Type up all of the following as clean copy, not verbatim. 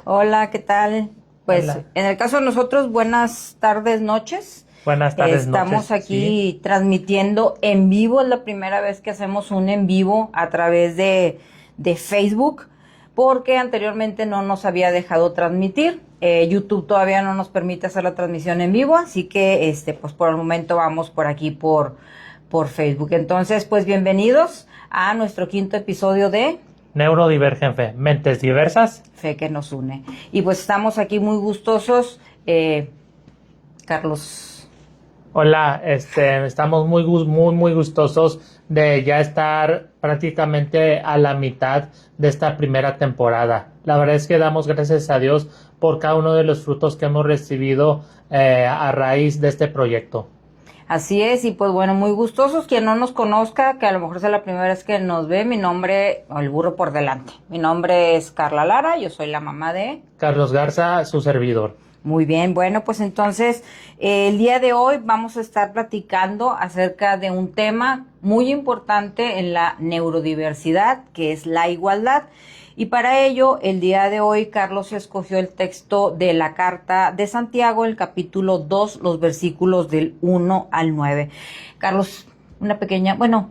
Hola, ¿qué tal? Pues Hola. en el caso de nosotros, buenas tardes, noches. Buenas tardes, Estamos noches. aquí Sí. transmitiendo en vivo, es la primera vez que hacemos un en vivo a través de Facebook, porque anteriormente no nos había dejado transmitir. YouTube todavía no nos permite hacer la transmisión en vivo, así que pues por el momento vamos por aquí por Facebook. Entonces, pues bienvenidos a nuestro quinto episodio de Neurodivergente, mentes diversas. Fe que nos une. Y pues estamos aquí muy gustosos, Carlos. Hola, estamos muy gustosos de ya estar prácticamente a la mitad de esta primera temporada. La verdad es que damos gracias a Dios por cada uno de los frutos que hemos recibido a raíz de este proyecto. Así es, y pues bueno, muy gustosos. Quien no nos conozca, que a lo mejor es la primera vez que nos ve, mi nombre, o el burro por delante. Mi nombre es Carla Lara, yo soy la mamá de... Carlos Garza, su servidor. Muy bien, bueno, pues entonces el día de hoy vamos a estar platicando acerca de un tema muy importante en la neurodiversidad, que es la igualdad. Y para ello, el día de hoy, Carlos escogió el texto de la Carta de Santiago, el capítulo 2, los versículos del 1 al 9. Carlos, una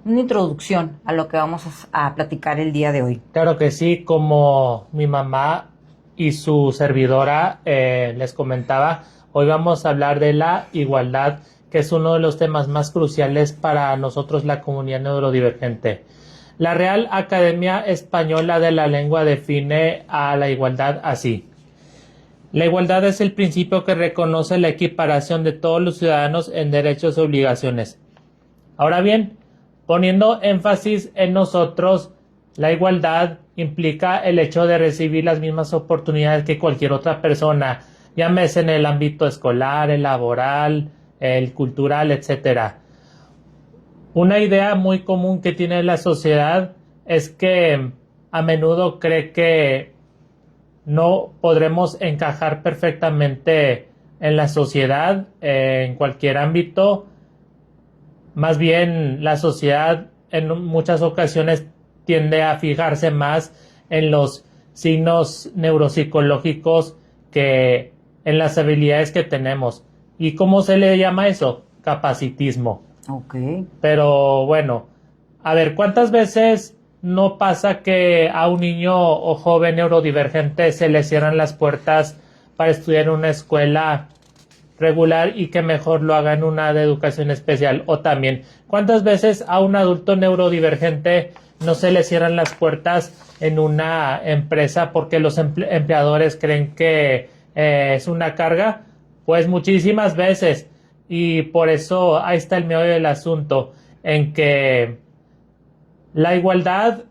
introducción a lo que vamos a platicar el día de hoy. Claro que sí, como mi mamá y su servidora les comentaba, hoy vamos a hablar de la igualdad, que es uno de los temas más cruciales para nosotros, la comunidad neurodivergente. La Real Academia Española de la Lengua define a la igualdad así: la igualdad es el principio que reconoce la equiparación de todos los ciudadanos en derechos y obligaciones. Ahora bien, poniendo énfasis en nosotros, la igualdad implica el hecho de recibir las mismas oportunidades que cualquier otra persona, llámese en el ámbito escolar, el laboral, el cultural, etc. Una idea muy común que tiene la sociedad es que a menudo cree que no podremos encajar perfectamente en la sociedad, en cualquier ámbito. Más bien, la sociedad en muchas ocasiones tiende a fijarse más en los signos neuropsicológicos que en las habilidades que tenemos. ¿Y cómo se le llama eso? Capacitismo. Ok. Pero bueno, a ver, ¿cuántas veces no pasa que a un niño o joven neurodivergente se le cierran las puertas para estudiar en una escuela regular y que mejor lo haga en una de educación especial? O también, ¿cuántas veces a un adulto neurodivergente no se le cierran las puertas en una empresa porque los empleadores creen que es una carga? Pues muchísimas veces. Y por eso ahí está el meollo del asunto, en que la igualdad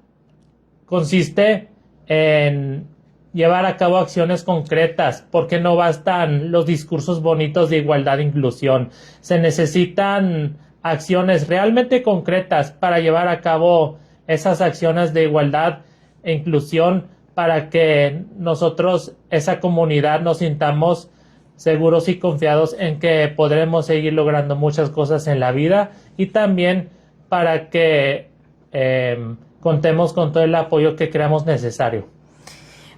consiste en llevar a cabo acciones concretas, porque no bastan los discursos bonitos de igualdad e inclusión. Se necesitan acciones realmente concretas para llevar a cabo esas acciones de igualdad e inclusión, para que nosotros, esa comunidad, nos sintamos seguros y confiados en que podremos seguir logrando muchas cosas en la vida, y también para que contemos con todo el apoyo que creamos necesario.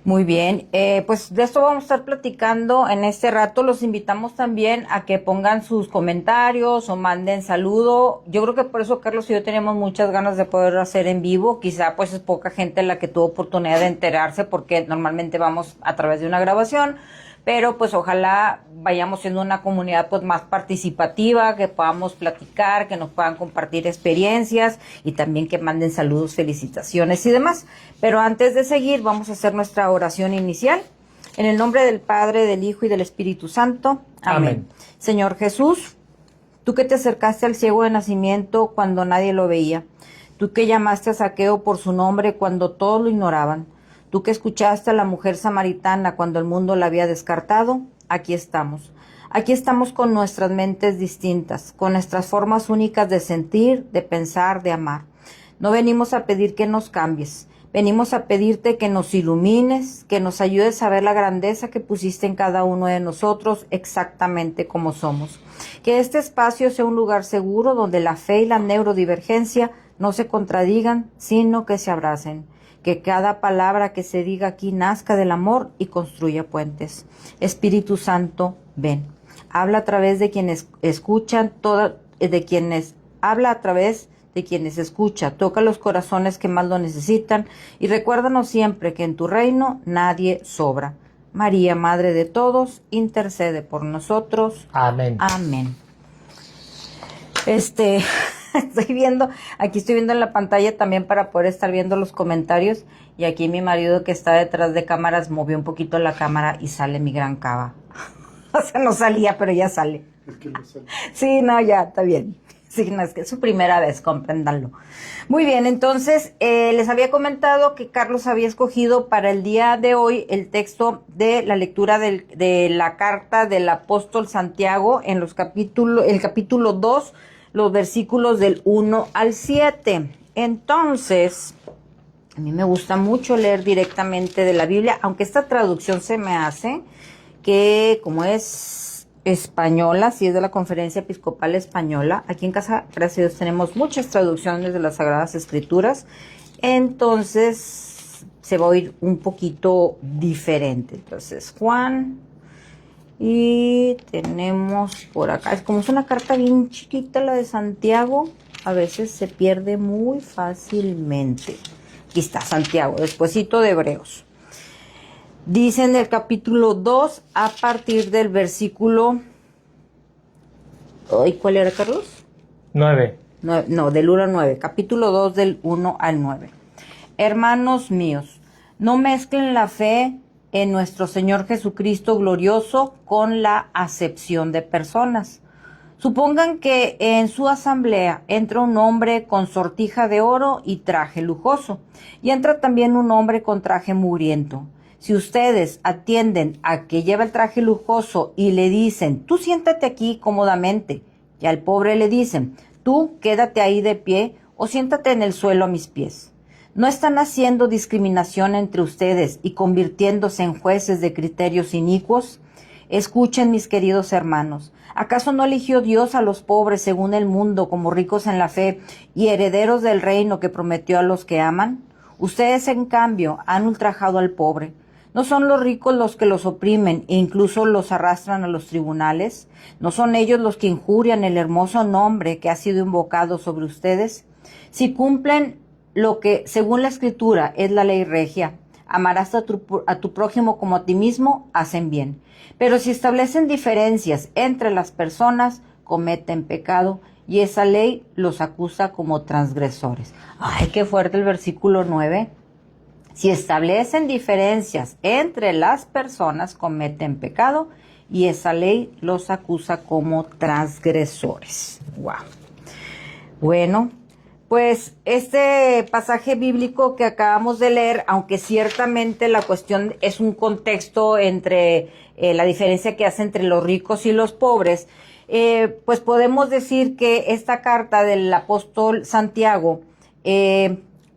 Muy bien, pues de esto vamos a estar platicando en este rato. Los invitamos también a que pongan sus comentarios o manden saludo. Yo creo que por eso Carlos y yo tenemos muchas ganas de poder hacer en vivo. Quizá pues es poca gente la que tuvo oportunidad de enterarse, porque normalmente vamos a través de una grabación, pero pues ojalá vayamos siendo una comunidad pues más participativa, que podamos platicar, que nos puedan compartir experiencias y también que manden saludos, felicitaciones y demás. Pero antes de seguir, vamos a hacer nuestra oración inicial. En el nombre del Padre, del Hijo y del Espíritu Santo. Amén. Señor Jesús, tú que te acercaste al ciego de nacimiento cuando nadie lo veía, tú que llamaste a Zaqueo por su nombre cuando todos lo ignoraban, tú que escuchaste a la mujer samaritana cuando el mundo la había descartado, aquí estamos. Aquí estamos con nuestras mentes distintas, con nuestras formas únicas de sentir, de pensar, de amar. No venimos a pedir que nos cambies. Venimos a pedirte que nos ilumines, que nos ayudes a ver la grandeza que pusiste en cada uno de nosotros exactamente como somos. Que este espacio sea un lugar seguro donde la fe y la neurodivergencia no se contradigan, sino que se abracen. Que cada palabra que se diga aquí nazca del amor y construya puentes. Espíritu Santo, ven. Habla a través de quienes escuchan, habla a través de quienes escuchan, toca los corazones que más lo necesitan y recuérdanos siempre que en tu reino nadie sobra. María, Madre de todos, intercede por nosotros. Amén. Amén. Estoy viendo en la pantalla también para poder estar viendo los comentarios y aquí mi marido que está detrás de cámaras movió un poquito la cámara y sale mi gran cava. O sea, no salía, pero ya sale. Es que no sale. Sí, no, ya, está bien. Sí, no, es que es su primera vez, compréndanlo. Muy bien, entonces, les había comentado que Carlos había escogido para el día de hoy el texto de la lectura de la carta del apóstol Santiago en el capítulo 2, los versículos del 1 al 7. Entonces, a mí me gusta mucho leer directamente de la Biblia, aunque esta traducción se me hace que como es española, si es de la Conferencia Episcopal Española, aquí en casa, gracias a Dios, tenemos muchas traducciones de las Sagradas Escrituras, entonces se va a oír un poquito diferente. Entonces, Juan, y tenemos por acá, es una carta bien chiquita la de Santiago, a veces se pierde muy fácilmente. Aquí está Santiago, despuesito de Hebreos. Dice en el capítulo 2, a partir del versículo... ¿Cuál era, Carlos? 9. No, del 1 al 9. Capítulo 2, del 1 al 9. Hermanos míos, no mezclen la fe en nuestro Señor Jesucristo glorioso con la acepción de personas. Supongan que en su asamblea entra un hombre con sortija de oro y traje lujoso, y entra también un hombre con traje mugriento. Si ustedes atienden a que lleva el traje lujoso y le dicen, tú siéntate aquí cómodamente, y al pobre le dicen, tú quédate ahí de pie o siéntate en el suelo a mis pies. ¿No están haciendo discriminación entre ustedes y convirtiéndose en jueces de criterios inicuos? Escuchen, mis queridos hermanos, ¿acaso no eligió Dios a los pobres según el mundo como ricos en la fe y herederos del reino que prometió a los que aman? Ustedes, en cambio, han ultrajado al pobre. ¿No son los ricos los que los oprimen e incluso los arrastran a los tribunales? ¿No son ellos los que injurian el hermoso nombre que ha sido invocado sobre ustedes? Si cumplen lo que, según la Escritura, es la ley regia, amarás a tu prójimo como a ti mismo, hacen bien. Pero si establecen diferencias entre las personas, cometen pecado, y esa ley los acusa como transgresores. Ay, qué fuerte el versículo 9. Si establecen diferencias entre las personas, cometen pecado y esa ley los acusa como transgresores. Wow. Bueno, pues este pasaje bíblico que acabamos de leer, aunque ciertamente la cuestión es un contexto entre la diferencia que hace entre los ricos y los pobres, pues podemos decir que esta carta del apóstol Santiago,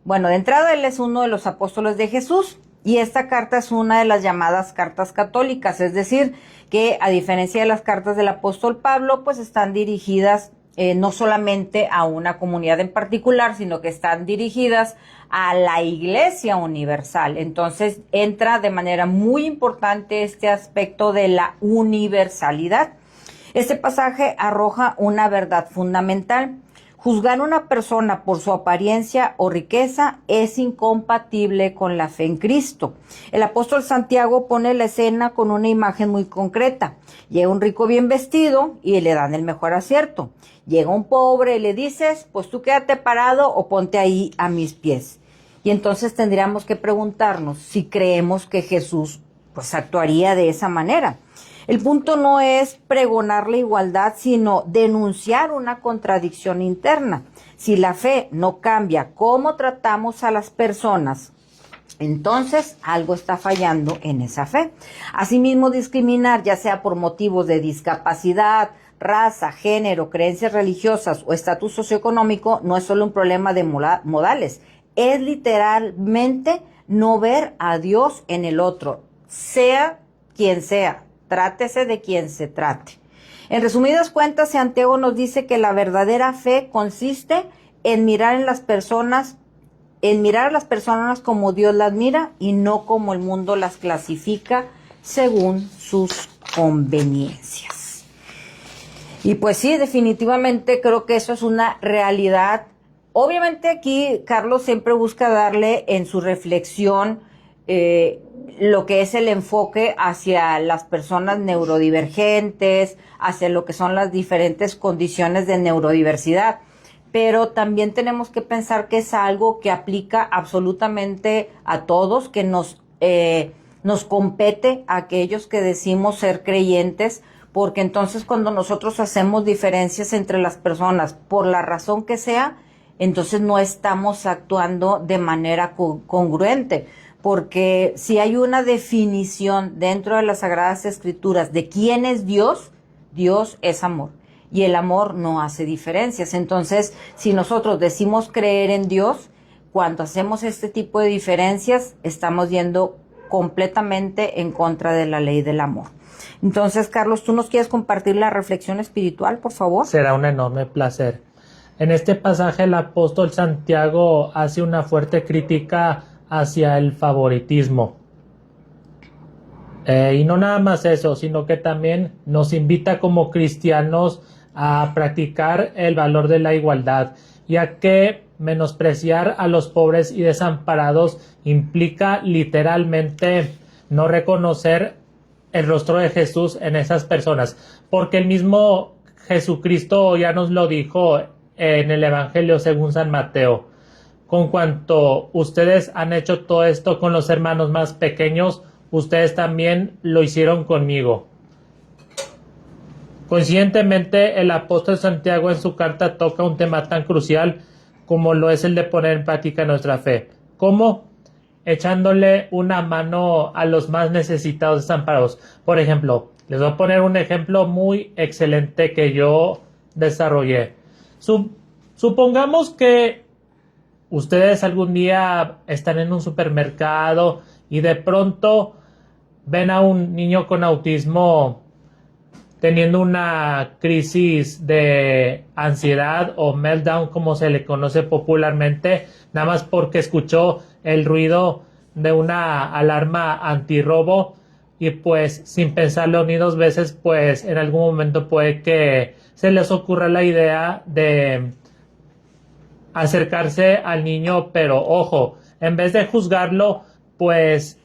bueno, de entrada él es uno de los apóstoles de Jesús y esta carta es una de las llamadas cartas católicas, es decir, que a diferencia de las cartas del apóstol Pablo, pues están dirigidas no solamente a una comunidad en particular, sino que están dirigidas a la Iglesia Universal. Entonces entra de manera muy importante este aspecto de la universalidad. Este pasaje arroja una verdad fundamental. Juzgar a una persona por su apariencia o riqueza es incompatible con la fe en Cristo. El apóstol Santiago pone la escena con una imagen muy concreta. Llega un rico bien vestido y le dan el mejor acierto. Llega un pobre y le dices, pues tú quédate parado o ponte ahí a mis pies. Y entonces tendríamos que preguntarnos si creemos que Jesús pues actuaría de esa manera. El punto no es pregonar la igualdad, sino denunciar una contradicción interna. Si la fe no cambia cómo tratamos a las personas, entonces algo está fallando en esa fe. Asimismo, discriminar, ya sea por motivos de discapacidad, raza, género, creencias religiosas o estatus socioeconómico, no es solo un problema de modales, es literalmente no ver a Dios en el otro, sea quien sea, trátese de quien se trate. En resumidas cuentas, Santiago nos dice que la verdadera fe consiste en mirar a las personas como Dios las mira y no como el mundo las clasifica según sus conveniencias. Y pues sí, definitivamente creo que eso es una realidad. Obviamente aquí Carlos siempre busca darle en su reflexión lo que es el enfoque hacia las personas neurodivergentes, hacia lo que son las diferentes condiciones de neurodiversidad. Pero también tenemos que pensar que es algo que aplica absolutamente a todos, que nos compete a aquellos que decimos ser creyentes, porque entonces cuando nosotros hacemos diferencias entre las personas, por la razón que sea, entonces no estamos actuando de manera congruente, porque si hay una definición dentro de las Sagradas Escrituras de quién es Dios, Dios es amor. Y el amor no hace diferencias. Entonces, si nosotros decimos creer en Dios, cuando hacemos este tipo de diferencias, estamos yendo completamente en contra de la ley del amor. Entonces, Carlos, ¿tú nos quieres compartir la reflexión espiritual, por favor? Será un enorme placer. En este pasaje el apóstol Santiago hace una fuerte crítica hacia el favoritismo. Y no nada más eso, sino que también nos invita como cristianos a practicar el valor de la igualdad, ya que menospreciar a los pobres y desamparados implica literalmente no reconocer el rostro de Jesús en esas personas, porque el mismo Jesucristo ya nos lo dijo en el Evangelio según San Mateo: con cuanto ustedes han hecho todo esto con los hermanos más pequeños, ustedes también lo hicieron conmigo. Coincidentemente, el apóstol Santiago en su carta toca un tema tan crucial como lo es el de poner en práctica nuestra fe. ¿Cómo? Echándole una mano a los más necesitados, desamparados. Por ejemplo, les voy a poner un ejemplo muy excelente que yo desarrollé. Supongamos que ustedes algún día están en un supermercado y de pronto ven a un niño con autismo teniendo una crisis de ansiedad o meltdown, como se le conoce popularmente, nada más porque escuchó el ruido de una alarma antirrobo y pues sin pensarlo ni dos veces, pues en algún momento puede que se les ocurra la idea de acercarse al niño, pero ojo, en vez de juzgarlo, pues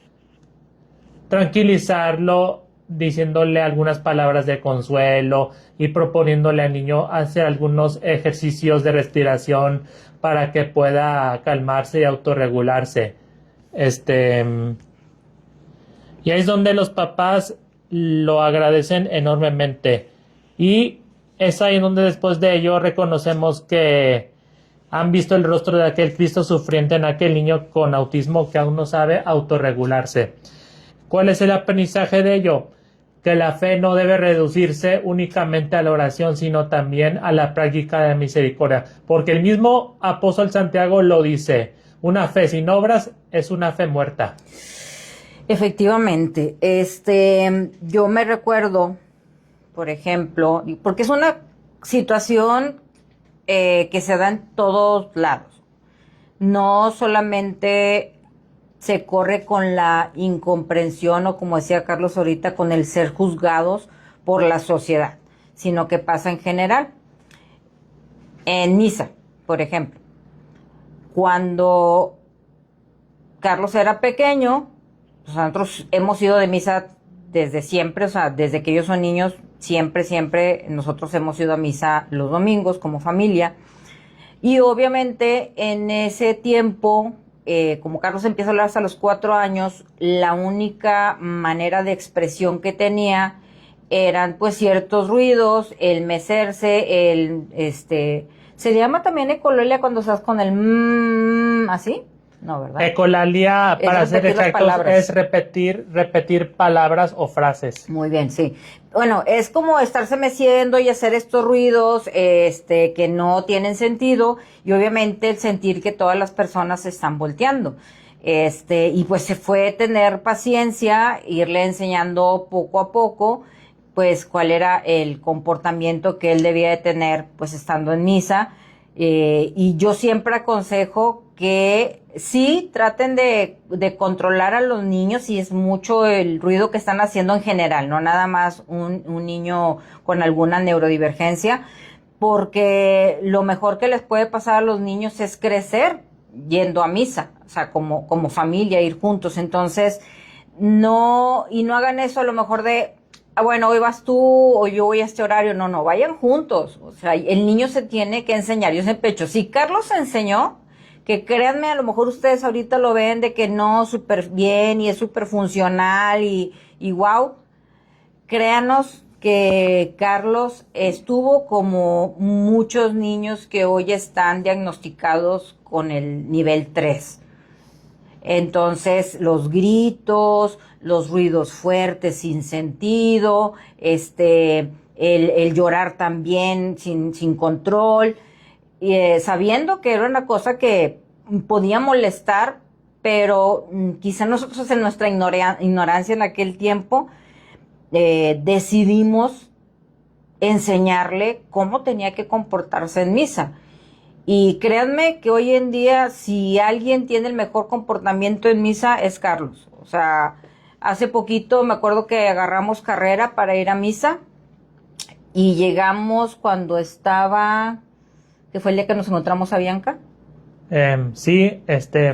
tranquilizarlo, diciéndole algunas palabras de consuelo y proponiéndole al niño hacer algunos ejercicios de respiración para que pueda calmarse y autorregularse. Y ahí es donde los papás lo agradecen enormemente. Y es ahí donde después de ello reconocemos que han visto el rostro de aquel Cristo sufriente en aquel niño con autismo que aún no sabe autorregularse. ¿Cuál es el aprendizaje de ello? Que la fe no debe reducirse únicamente a la oración, sino también a la práctica de la misericordia. Porque el mismo apóstol Santiago lo dice: una fe sin obras es una fe muerta. Efectivamente. Yo me recuerdo, por ejemplo, porque es una situación que se da en todos lados. No solamente se corre con la incomprensión o, como decía Carlos ahorita, con el ser juzgados por la sociedad, sino que pasa en general. En misa, por ejemplo, cuando Carlos era pequeño, pues nosotros hemos ido de misa desde siempre, o sea, desde que ellos son niños, siempre nosotros hemos ido a misa los domingos como familia. Y obviamente en ese tiempo, como Carlos empieza a hablar hasta los 4 años, la única manera de expresión que tenía eran pues ciertos ruidos, el mecerse, se llama también ecolalia cuando estás con el así. No, ¿verdad? Ecolalia, Es para hacer repetir las efectos, palabras. es repetir palabras o frases. Muy bien, sí. Bueno, es como estarse meciendo y hacer estos ruidos, que no tienen sentido, y obviamente el sentir que todas las personas se están volteando. Y pues se fue tener paciencia, irle enseñando poco a poco, pues cuál era el comportamiento que él debía de tener, pues estando en misa. Y yo siempre aconsejo que sí traten de controlar a los niños si es mucho el ruido que están haciendo en general, no nada más un niño con alguna neurodivergencia, porque lo mejor que les puede pasar a los niños es crecer yendo a misa, o sea, como familia, ir juntos. Entonces, no hagan eso a lo mejor de, bueno, hoy vas tú o yo voy a este horario. No, vayan juntos. O sea, el niño se tiene que enseñar. Yo siempre he dicho, si Carlos enseñó, que créanme, a lo mejor ustedes ahorita lo ven de que no, súper bien y es súper funcional y wow, créanos que Carlos estuvo como muchos niños que hoy están diagnosticados con el nivel 3. Entonces, los gritos, los ruidos fuertes sin sentido, el llorar también sin control, sabiendo que era una cosa que podía molestar, pero quizá nosotros en nuestra ignorancia en aquel tiempo decidimos enseñarle cómo tenía que comportarse en misa. Y créanme que hoy en día, si alguien tiene el mejor comportamiento en misa, es Carlos. O sea, hace poquito me acuerdo que agarramos carrera para ir a misa y llegamos cuando estaba, que fue el día que nos encontramos a Bianca. Sí,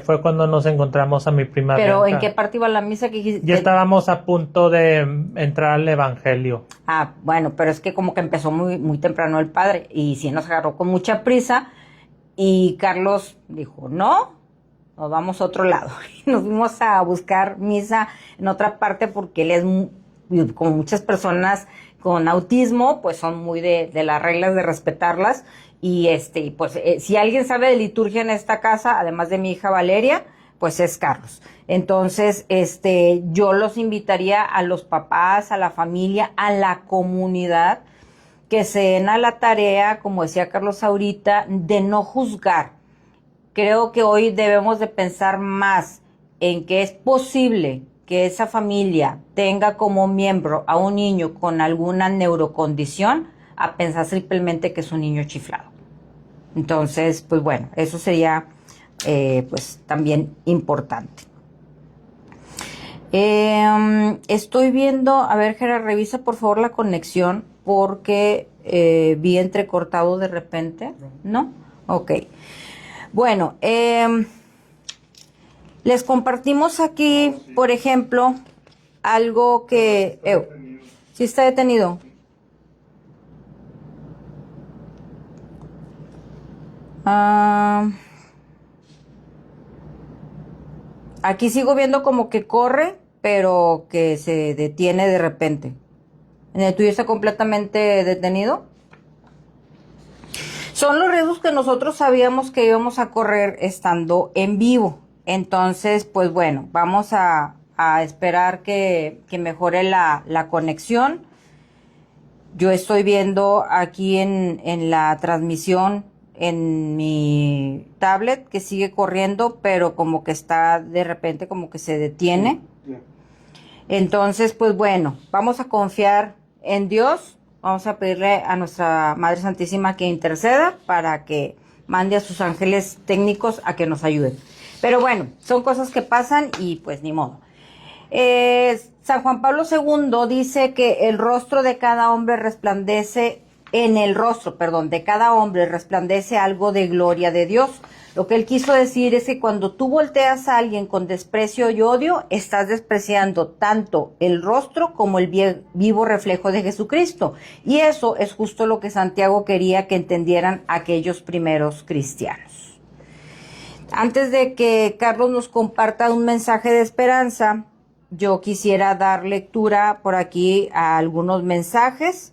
fue cuando nos encontramos a mi prima Pero Bianca. ¿en qué parte iba la misa que dijiste? Ya estábamos a punto de entrar al evangelio. Ah, bueno, pero es que como que empezó muy, muy temprano el padre y sí nos agarró con mucha prisa. Y Carlos dijo, no, nos vamos a otro lado. Y nos fuimos a buscar misa en otra parte porque él es, como muchas personas con autismo, pues son muy de las reglas, de respetarlas. Y pues si alguien sabe de liturgia en esta casa, además de mi hija Valeria, pues es Carlos. Entonces, yo los invitaría a los papás, a la familia, a la comunidad, que se den a la tarea, como decía Carlos ahorita, de no juzgar. Creo que hoy debemos de pensar más en que es posible que esa familia tenga como miembro a un niño con alguna neurocondición, a pensar simplemente que es un niño chiflado. Entonces, pues bueno, eso sería pues también importante. Estoy viendo, a ver, Gera, revisa por favor la conexión porque vi entrecortado de repente. ¿No? Ok. Bueno, les compartimos aquí, por ejemplo, algo que... ¿sí está detenido? Aquí sigo viendo como que corre, pero que se detiene de repente. ¿En el tuyo está completamente detenido? Son los riesgos que nosotros sabíamos que íbamos a correr estando en vivo. Entonces, pues bueno, vamos a esperar que mejore la conexión. Yo estoy viendo aquí en la transmisión en mi tablet que sigue corriendo, pero como que está de repente como que se detiene. Entonces, pues bueno, vamos a confiar en Dios. Vamos a pedirle a nuestra Madre Santísima que interceda para que mande a sus ángeles técnicos a que nos ayuden. Pero bueno, son cosas que pasan y pues ni modo. San Juan Pablo II dice que el rostro de cada hombre resplandece, en el rostro, perdón, de cada hombre resplandece algo de gloria de Dios. Lo que él quiso decir es que cuando tú volteas a alguien con desprecio y odio, estás despreciando tanto el rostro como el vivo reflejo de Jesucristo. Y eso es justo lo que Santiago quería que entendieran aquellos primeros cristianos. Antes de que Carlos nos comparta un mensaje de esperanza, yo quisiera dar lectura por aquí a algunos mensajes.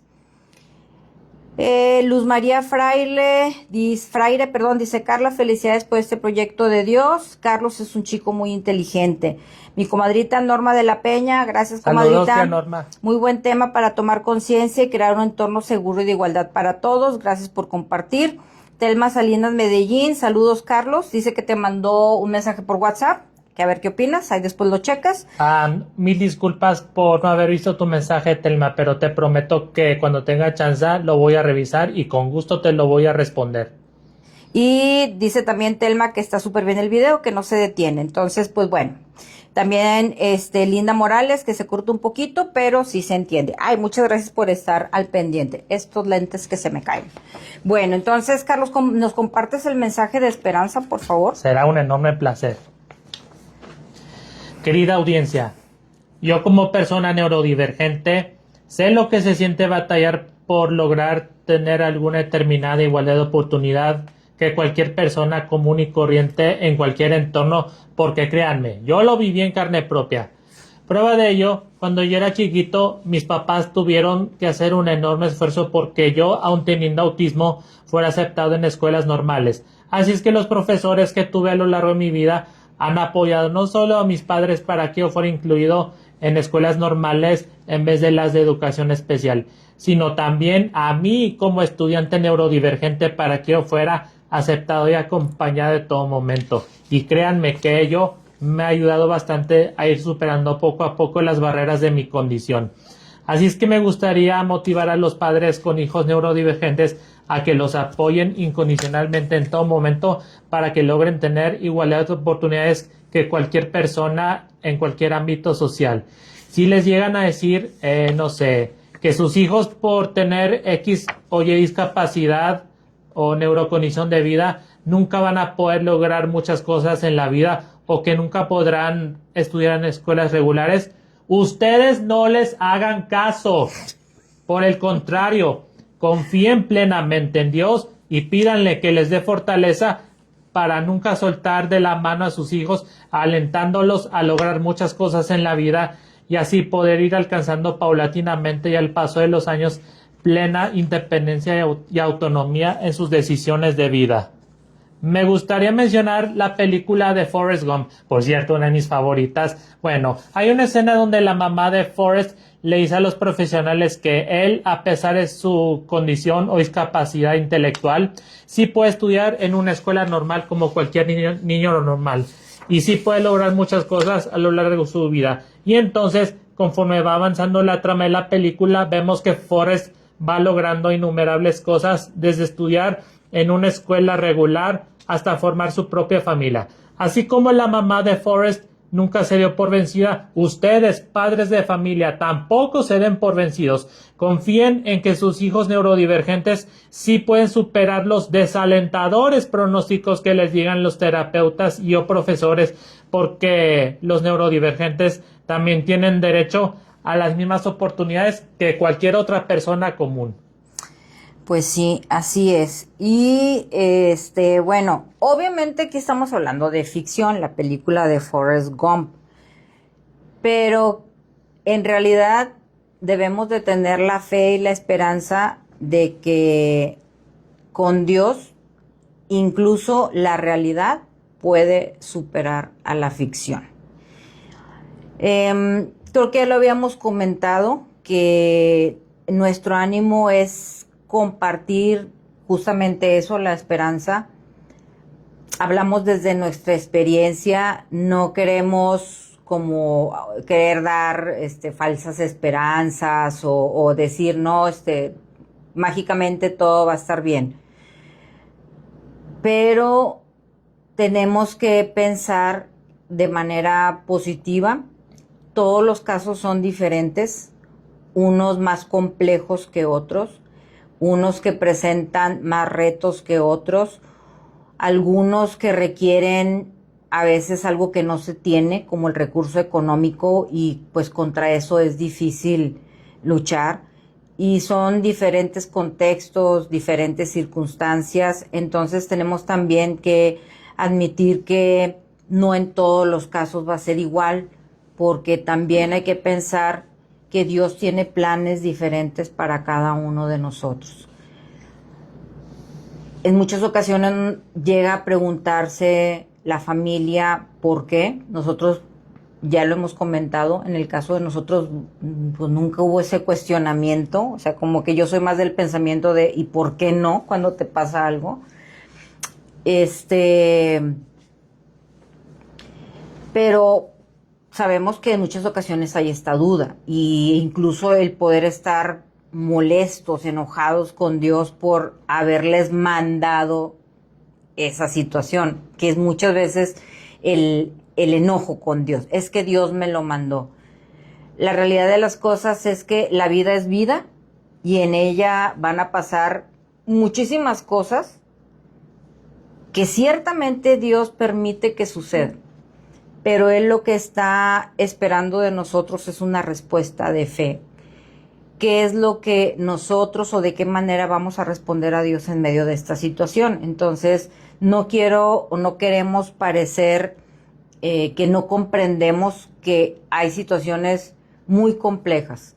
Luz María Fraire, perdón, dice Carla, felicidades por este proyecto de Dios. Carlos es un chico muy inteligente. Mi comadrita Norma de la Peña, gracias Saludos, tía comadrita. Norma. Muy buen tema para tomar conciencia y crear un entorno seguro y de igualdad para todos. Gracias por compartir. Telma Salinas Medellín, saludos Carlos. Dice que te mandó un mensaje por WhatsApp, que a ver qué opinas, ahí después lo checas. Mil disculpas por no haber visto tu mensaje, Telma, pero te prometo que cuando tenga chance lo voy a revisar y con gusto te lo voy a responder. Y dice también Telma que está súper bien el video, que no se detiene. Entonces, pues bueno. También Linda Morales, que se corta un poquito, pero sí se entiende. Ay, muchas gracias por estar al pendiente. Estos lentes que se me caen. Bueno, entonces, Carlos, ¿nos compartes el mensaje de esperanza, por favor? Será un enorme placer. Querida audiencia, yo como persona neurodivergente sé lo que se siente batallar por lograr tener alguna determinada igualdad de oportunidad que cualquier persona común y corriente en cualquier entorno, porque créanme, yo lo viví en carne propia. Prueba de ello, cuando yo era chiquito, mis papás tuvieron que hacer un enorme esfuerzo porque yo, aun teniendo autismo, fuera aceptado en escuelas normales. Así es que los profesores que tuve a lo largo de mi vida han apoyado no solo a mis padres para que yo fuera incluido en escuelas normales en vez de las de educación especial, sino también a mí como estudiante neurodivergente para que yo fuera aceptado y acompañado de todo momento. Y créanme que ello me ha ayudado bastante a ir superando poco a poco las barreras de mi condición. Así es que me gustaría motivar a los padres con hijos neurodivergentes a que los apoyen incondicionalmente en todo momento para que logren tener igualdad de oportunidades que cualquier persona en cualquier ámbito social. Si les llegan a decir, no sé, que sus hijos por tener X o Y discapacidad o neurocondición de vida nunca van a poder lograr muchas cosas en la vida o que nunca podrán estudiar en escuelas regulares, ustedes no les hagan caso. Por el contrario, confíen plenamente en Dios y pídanle que les dé fortaleza para nunca soltar de la mano a sus hijos, alentándolos a lograr muchas cosas en la vida y así poder ir alcanzando paulatinamente y al paso de los años plena independencia y autonomía en sus decisiones de vida. Me gustaría mencionar la película de Forrest Gump, por cierto, una de mis favoritas. Bueno, hay una escena donde la mamá de Forrest le dice a los profesionales que él, a pesar de su condición o discapacidad intelectual, sí puede estudiar en una escuela normal como cualquier niño normal. Y sí puede lograr muchas cosas a lo largo de su vida. Y entonces, conforme va avanzando la trama de la película, vemos que Forrest va logrando innumerables cosas, desde estudiar en una escuela regular hasta formar su propia familia. Así como la mamá de Forrest nunca se dio por vencida, ustedes, padres de familia, tampoco se den por vencidos. Confíen en que sus hijos neurodivergentes sí pueden superar los desalentadores pronósticos que les digan los terapeutas y o profesores, porque los neurodivergentes también tienen derecho a las mismas oportunidades que cualquier otra persona común. Pues sí, así es. Y bueno, obviamente aquí estamos hablando de ficción, la película de Forrest Gump. Pero en realidad debemos de tener la fe y la esperanza de que con Dios incluso la realidad puede superar a la ficción. Creo que ya lo habíamos comentado, que nuestro ánimo es compartir justamente eso, la esperanza. Hablamos desde nuestra experiencia, no queremos como querer dar falsas esperanzas o decir no, mágicamente todo va a estar bien. Pero tenemos que pensar de manera positiva. Todos los casos son diferentes, unos más complejos que otros, unos que presentan más retos que otros, algunos que requieren a veces algo que no se tiene, como el recurso económico, y pues contra eso es difícil luchar. Y son diferentes contextos, diferentes circunstancias, entonces tenemos también que admitir que no en todos los casos va a ser igual, porque también hay que pensar que Dios tiene planes diferentes para cada uno de nosotros. En muchas ocasiones llega a preguntarse la familia por qué. Nosotros ya lo hemos comentado, en el caso de nosotros, pues nunca hubo ese cuestionamiento, o sea, como que yo soy más del pensamiento de ¿y por qué no cuando te pasa algo? Pero sabemos que en muchas ocasiones hay esta duda, y incluso el poder estar molestos, enojados con Dios por haberles mandado esa situación, que es muchas veces el enojo con Dios. Es que Dios me lo mandó. La realidad de las cosas es que la vida es vida y en ella van a pasar muchísimas cosas que ciertamente Dios permite que sucedan. Pero Él lo que está esperando de nosotros es una respuesta de fe. ¿Qué es lo que nosotros o de qué manera vamos a responder a Dios en medio de esta situación? Entonces, no quiero o no queremos parecer que no comprendemos que hay situaciones muy complejas.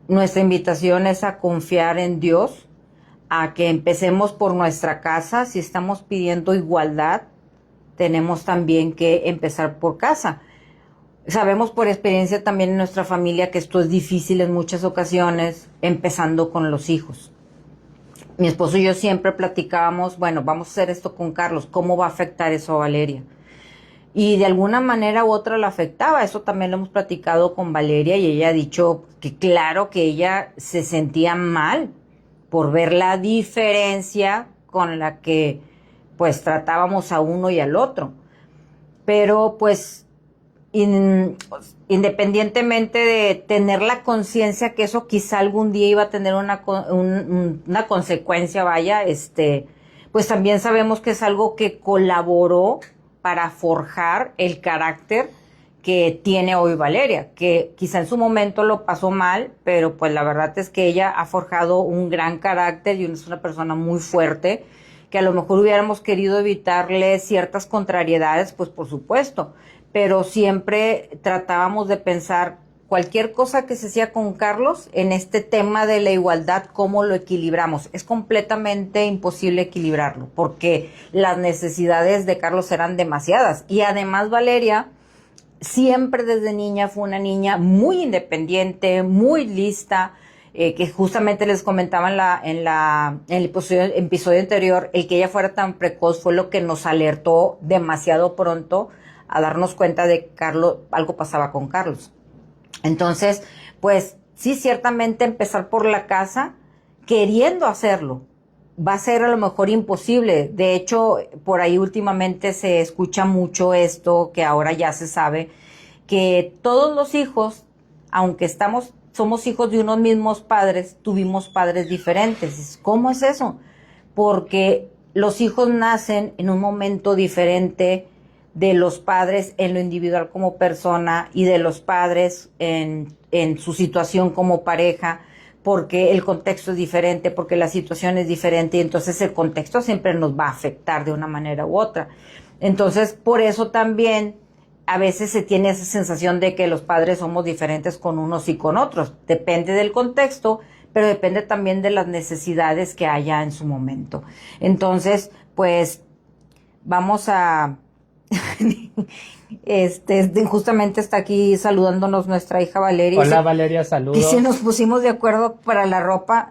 Nuestra invitación es a confiar en Dios, a que empecemos por nuestra casa. Si estamos pidiendo igualdad, tenemos también que empezar por casa. Sabemos por experiencia también en nuestra familia que esto es difícil en muchas ocasiones, empezando con los hijos. Mi esposo y yo siempre platicábamos, bueno, vamos a hacer esto con Carlos, ¿cómo va a afectar eso a Valeria? Y de alguna manera u otra la afectaba. Eso también lo hemos platicado con Valeria y ella ha dicho que claro que ella se sentía mal por ver la diferencia con la que pues tratábamos a uno y al otro. Pero pues independientemente de tener la conciencia que eso quizá algún día iba a tener una consecuencia, vaya, pues también sabemos que es algo que colaboró para forjar el carácter que tiene hoy Valeria, que quizá en su momento lo pasó mal, pero pues la verdad es que ella ha forjado un gran carácter y es una persona muy fuerte, que a lo mejor hubiéramos querido evitarle ciertas contrariedades, pues por supuesto, pero siempre tratábamos de pensar cualquier cosa que se hacía con Carlos en este tema de la igualdad, ¿cómo lo equilibramos? Es completamente imposible equilibrarlo, porque las necesidades de Carlos eran demasiadas. Y además Valeria siempre desde niña fue una niña muy independiente, muy lista, que justamente les comentaba en el episodio anterior, el que ella fuera tan precoz fue lo que nos alertó demasiado pronto a darnos cuenta de que algo pasaba con Carlos. Entonces, pues sí, ciertamente empezar por la casa, queriendo hacerlo, va a ser a lo mejor imposible. De hecho, por ahí últimamente se escucha mucho esto, que ahora ya se sabe, que todos los hijos, aunque somos hijos de unos mismos padres, tuvimos padres diferentes. ¿Cómo es eso? Porque los hijos nacen en un momento diferente de los padres en lo individual como persona y de los padres en su situación como pareja, porque el contexto es diferente, porque la situación es diferente y entonces el contexto siempre nos va a afectar de una manera u otra. Entonces, por eso también a veces se tiene esa sensación de que los padres somos diferentes con unos y con otros. Depende del contexto, pero depende también de las necesidades que haya en su momento. Entonces, pues vamos a... justamente está aquí saludándonos nuestra hija Valeria. Hola Valeria, saludos. Y si nos pusimos de acuerdo para la ropa,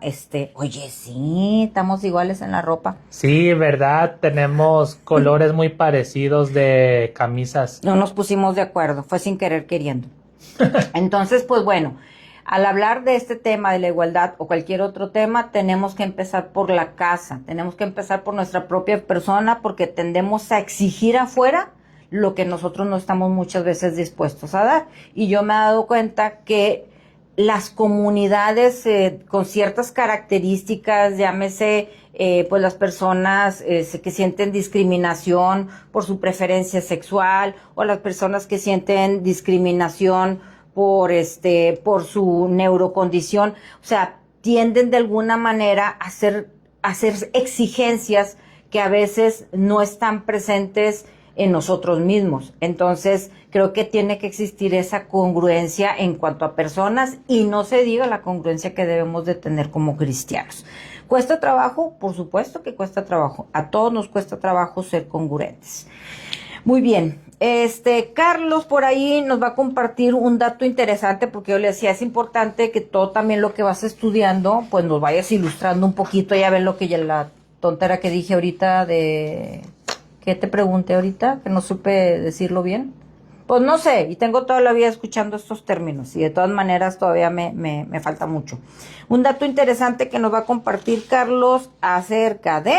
oye, sí, estamos iguales en la ropa. Sí, verdad, tenemos colores muy parecidos de camisas. No nos pusimos de acuerdo, fue sin querer queriendo. Entonces, pues bueno, al hablar de este tema de la igualdad o cualquier otro tema, tenemos que empezar por la casa, tenemos que empezar por nuestra propia persona, porque tendemos a exigir afuera lo que nosotros no estamos muchas veces dispuestos a dar. Y yo me he dado cuenta que las comunidades con ciertas características, llámese pues las personas que sienten discriminación por su preferencia sexual, o las personas que sienten discriminación por su neurocondición, o sea, tienden de alguna manera a hacer exigencias que a veces no están presentes en nosotros mismos. Entonces, creo que tiene que existir esa congruencia en cuanto a personas, y no se diga la congruencia que debemos de tener como cristianos. ¿Cuesta trabajo? Por supuesto que cuesta trabajo. A todos nos cuesta trabajo ser congruentes. Muy bien. Carlos por ahí nos va a compartir un dato interesante, porque yo le decía, es importante que todo también lo que vas estudiando, pues nos vayas ilustrando un poquito. Ya ven lo que ya la tontera que dije ahorita ¿qué te pregunté ahorita? Que no supe decirlo bien. Pues no sé, y tengo toda la vida escuchando estos términos, y de todas maneras todavía me falta mucho. Un dato interesante que nos va a compartir Carlos acerca de...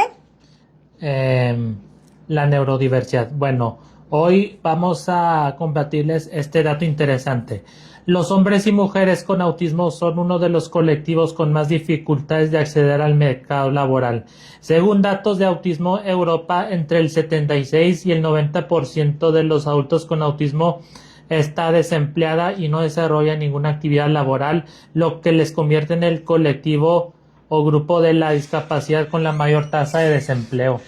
La neurodiversidad. Bueno, hoy vamos a compartirles este dato interesante. Los hombres y mujeres con autismo son uno de los colectivos con más dificultades de acceder al mercado laboral. Según datos de Autismo Europa, entre el 76 y el 90% de los adultos con autismo está desempleada y no desarrolla ninguna actividad laboral, lo que les convierte en el colectivo o grupo de la discapacidad con la mayor tasa de desempleo.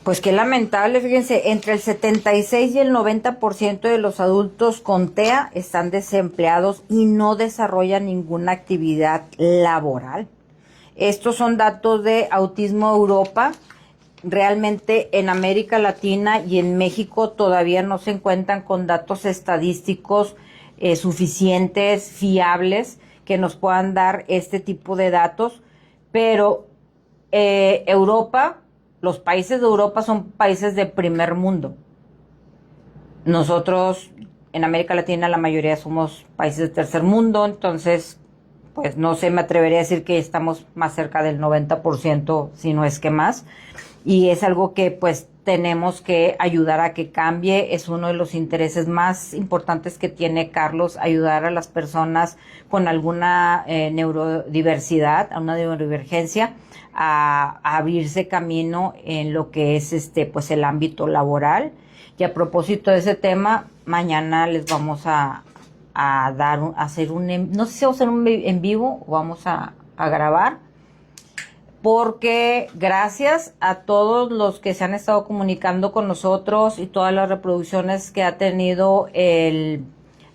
Pues qué lamentable, fíjense, entre el 76 y el 90% de los adultos con TEA están desempleados y no desarrollan ninguna actividad laboral. Estos son datos de Autismo Europa. Realmente en América Latina y en México todavía no se encuentran con datos estadísticos suficientes, fiables, que nos puedan dar este tipo de datos, pero Europa... Los países de Europa son países de primer mundo. Nosotros, en América Latina, la mayoría somos países de tercer mundo, entonces, pues no sé, me atrevería a decir que estamos más cerca del 90%, si no es que más. Y es algo que, pues, tenemos que ayudar a que cambie. Es uno de los intereses más importantes que tiene Carlos, ayudar a las personas con alguna neurodiversidad, a una neurodivergencia, a abrirse camino en lo que es pues el ámbito laboral. Y a propósito de ese tema, mañana les vamos a hacer no sé si vamos a hacer un en vivo o vamos a grabar, porque gracias a todos los que se han estado comunicando con nosotros y todas las reproducciones que ha tenido el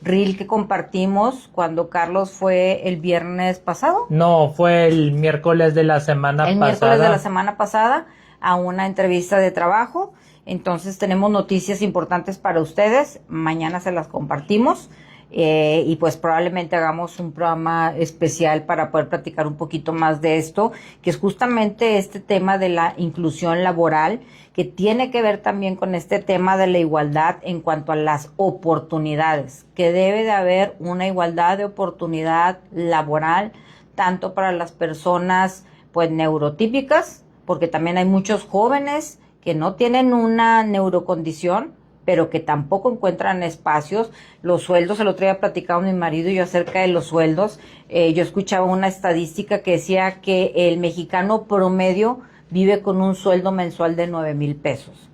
reel que compartimos cuando Carlos fue el viernes pasado. No, fue el miércoles de la semana pasada. El miércoles de la semana pasada, a una entrevista de trabajo. Entonces tenemos noticias importantes para ustedes. Mañana se las compartimos. Y pues probablemente hagamos un programa especial para poder platicar un poquito más de esto, que es justamente este tema de la inclusión laboral, que tiene que ver también con este tema de la igualdad en cuanto a las oportunidades, que debe de haber una igualdad de oportunidad laboral, tanto para las personas pues neurotípicas, porque también hay muchos jóvenes que no tienen una neurocondición, pero que tampoco encuentran espacios. Los sueldos, el otro día platicaba mi marido y yo acerca de los sueldos. Yo escuchaba una estadística que decía que el mexicano promedio vive con un sueldo mensual de 9,000 pesos.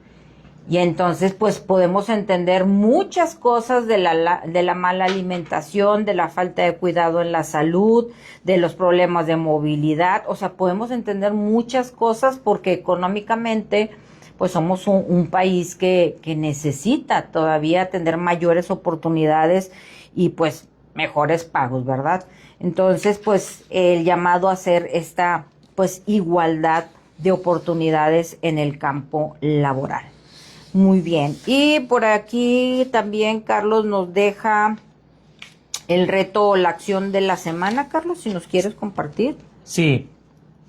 Y entonces, pues podemos entender muchas cosas de la mala alimentación, de la falta de cuidado en la salud, de los problemas de movilidad. O sea, podemos entender muchas cosas porque económicamente pues somos un país que necesita todavía tener mayores oportunidades y pues mejores pagos, ¿verdad? Entonces, pues el llamado a hacer esta pues igualdad de oportunidades en el campo laboral. Muy bien. Y por aquí también Carlos nos deja el reto o la acción de la semana. Carlos, si nos quieres compartir. Sí.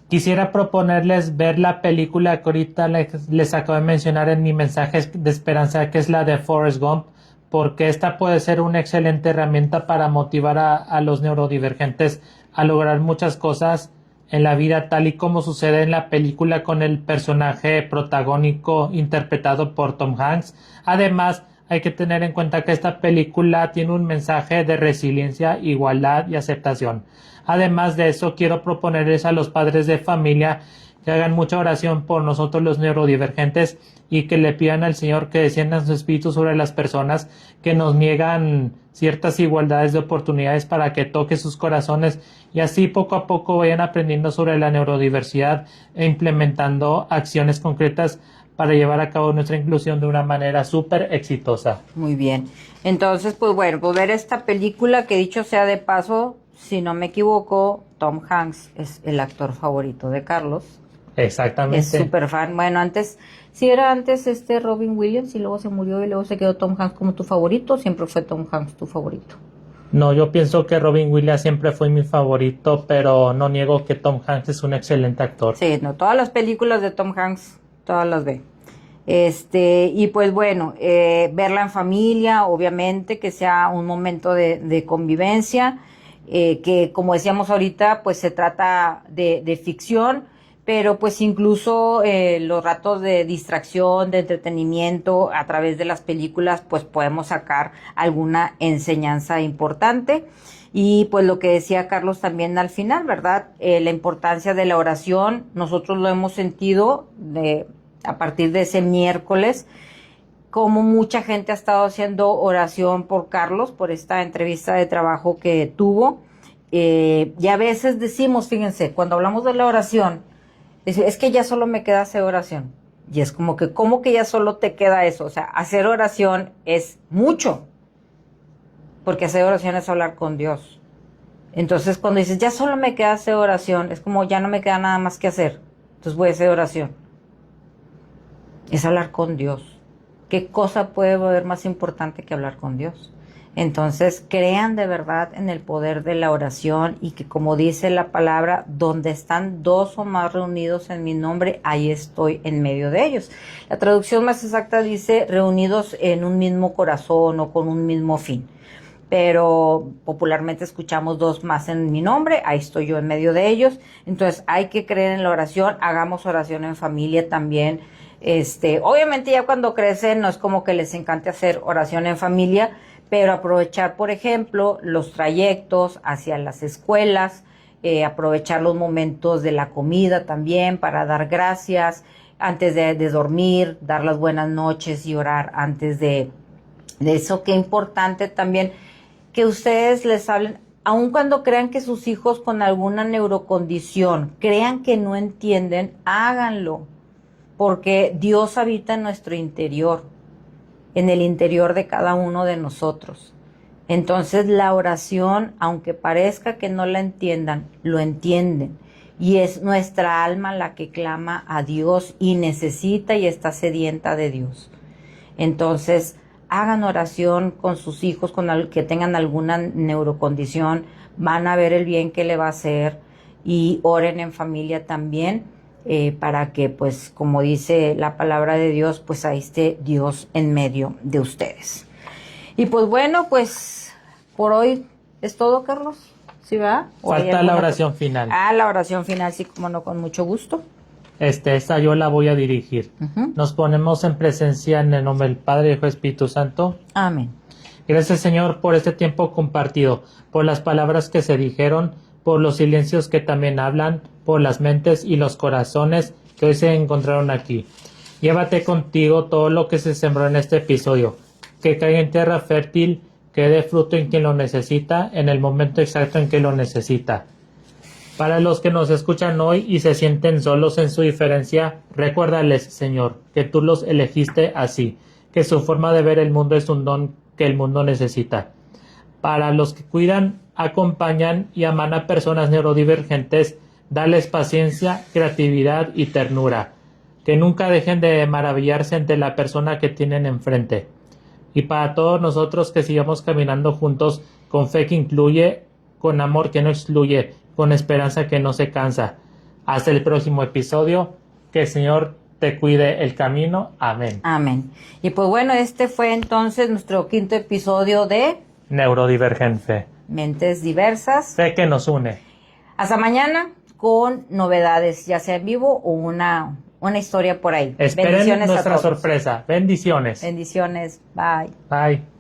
Quisiera proponerles ver la película que ahorita les acabo de mencionar en mi mensaje de esperanza, que es la de Forrest Gump, porque esta puede ser una excelente herramienta para motivar a los neurodivergentes a lograr muchas cosas en la vida, tal y como sucede en la película con el personaje protagónico interpretado por Tom Hanks. Además, hay que tener en cuenta que esta película tiene un mensaje de resiliencia, igualdad y aceptación. Además de eso, quiero proponerles a los padres de familia que hagan mucha oración por nosotros los neurodivergentes y que le pidan al Señor que descienda su espíritu sobre las personas que nos niegan ciertas igualdades de oportunidades, para que toque sus corazones y así poco a poco vayan aprendiendo sobre la neurodiversidad e implementando acciones concretas para llevar a cabo nuestra inclusión de una manera súper exitosa. Muy bien. Entonces, pues bueno, pues ver esta película que, dicho sea de paso, si no me equivoco, Tom Hanks es el actor favorito de Carlos. Exactamente. Es súper fan. Bueno, antes, si era antes Robin Williams y luego se murió y luego se quedó Tom Hanks como tu favorito, siempre fue Tom Hanks tu favorito. No, yo pienso que Robin Williams siempre fue mi favorito, pero no niego que Tom Hanks es un excelente actor. Sí, no, todas las películas de Tom Hanks, todas las ve. Y pues bueno, verla en familia, obviamente, que sea un momento de convivencia, que como decíamos ahorita, pues se trata de ficción, pero pues incluso los ratos de distracción, de entretenimiento a través de las películas, pues podemos sacar alguna enseñanza importante. Y pues lo que decía Carlos también al final, ¿verdad? La importancia de la oración, nosotros lo hemos sentido a partir de ese miércoles, como mucha gente ha estado haciendo oración por Carlos, por esta entrevista de trabajo que tuvo. Y a veces decimos, fíjense, cuando hablamos de la oración, es que ya solo me queda hacer oración. Y es como que, ¿cómo que ya solo te queda eso? O sea, hacer oración es mucho. Porque hacer oración es hablar con Dios. Entonces, cuando dices, ya solo me queda hacer oración, es como, ya no me queda nada más que hacer. Entonces voy a hacer oración. Es hablar con Dios. ¿Qué cosa puede haber más importante que hablar con Dios? Entonces, crean de verdad en el poder de la oración y que, como dice la palabra, donde están dos o más reunidos en mi nombre, ahí estoy en medio de ellos. La traducción más exacta dice reunidos en un mismo corazón o con un mismo fin. Pero popularmente escuchamos dos más en mi nombre, ahí estoy yo en medio de ellos. Entonces, hay que creer en la oración, hagamos oración en familia también. Obviamente ya cuando crecen no es como que les encante hacer oración en familia, pero aprovechar, por ejemplo, los trayectos hacia las escuelas, aprovechar los momentos de la comida también para dar gracias antes de dormir, dar las buenas noches y orar antes de eso. Qué importante también que ustedes les hablen, aun cuando crean que sus hijos con alguna neurocondición crean que no entienden, háganlo, porque Dios habita en nuestro interior, en el interior de cada uno de nosotros. Entonces la oración, aunque parezca que no la entiendan, lo entienden. Y es nuestra alma la que clama a Dios y necesita y está sedienta de Dios. Entonces, hagan oración con sus hijos que tengan alguna neurocondición, van a ver el bien que le va a hacer, y oren en familia también. Para que, pues, como dice la palabra de Dios, pues ahí esté Dios en medio de ustedes. Y pues bueno, pues por hoy es todo, Carlos. ¿Sí va? Falta la oración final. La oración final, sí, como no, con mucho gusto. Esta yo la voy a dirigir. Nos ponemos en presencia en el nombre del Padre, Hijo y Espíritu Santo. Amén. Gracias, Señor, por este tiempo compartido, por las palabras que se dijeron, por los silencios que también hablan, por las mentes y los corazones que hoy se encontraron aquí. Llévate contigo todo lo que se sembró en este episodio, que caiga en tierra fértil, que dé fruto en quien lo necesita, en el momento exacto en que lo necesita. Para los que nos escuchan hoy y se sienten solos en su diferencia, recuérdales, Señor, que tú los elegiste así, que su forma de ver el mundo es un don que el mundo necesita. Para los que cuidan, acompañan y aman a personas neurodivergentes, dales paciencia, creatividad y ternura. Que nunca dejen de maravillarse ante la persona que tienen enfrente. Y para todos nosotros que sigamos caminando juntos con fe que incluye, con amor que no excluye, con esperanza que no se cansa. Hasta el próximo episodio. Que el Señor te cuide el camino. Amén. Amén. Y pues bueno, este fue entonces nuestro 5º episodio de Neurodivergente. Mentes Diversas. Fe que nos une. Hasta mañana con novedades, ya sea en vivo o una historia por ahí. Esperen nuestra sorpresa. Bendiciones. Bendiciones. Bye. Bye.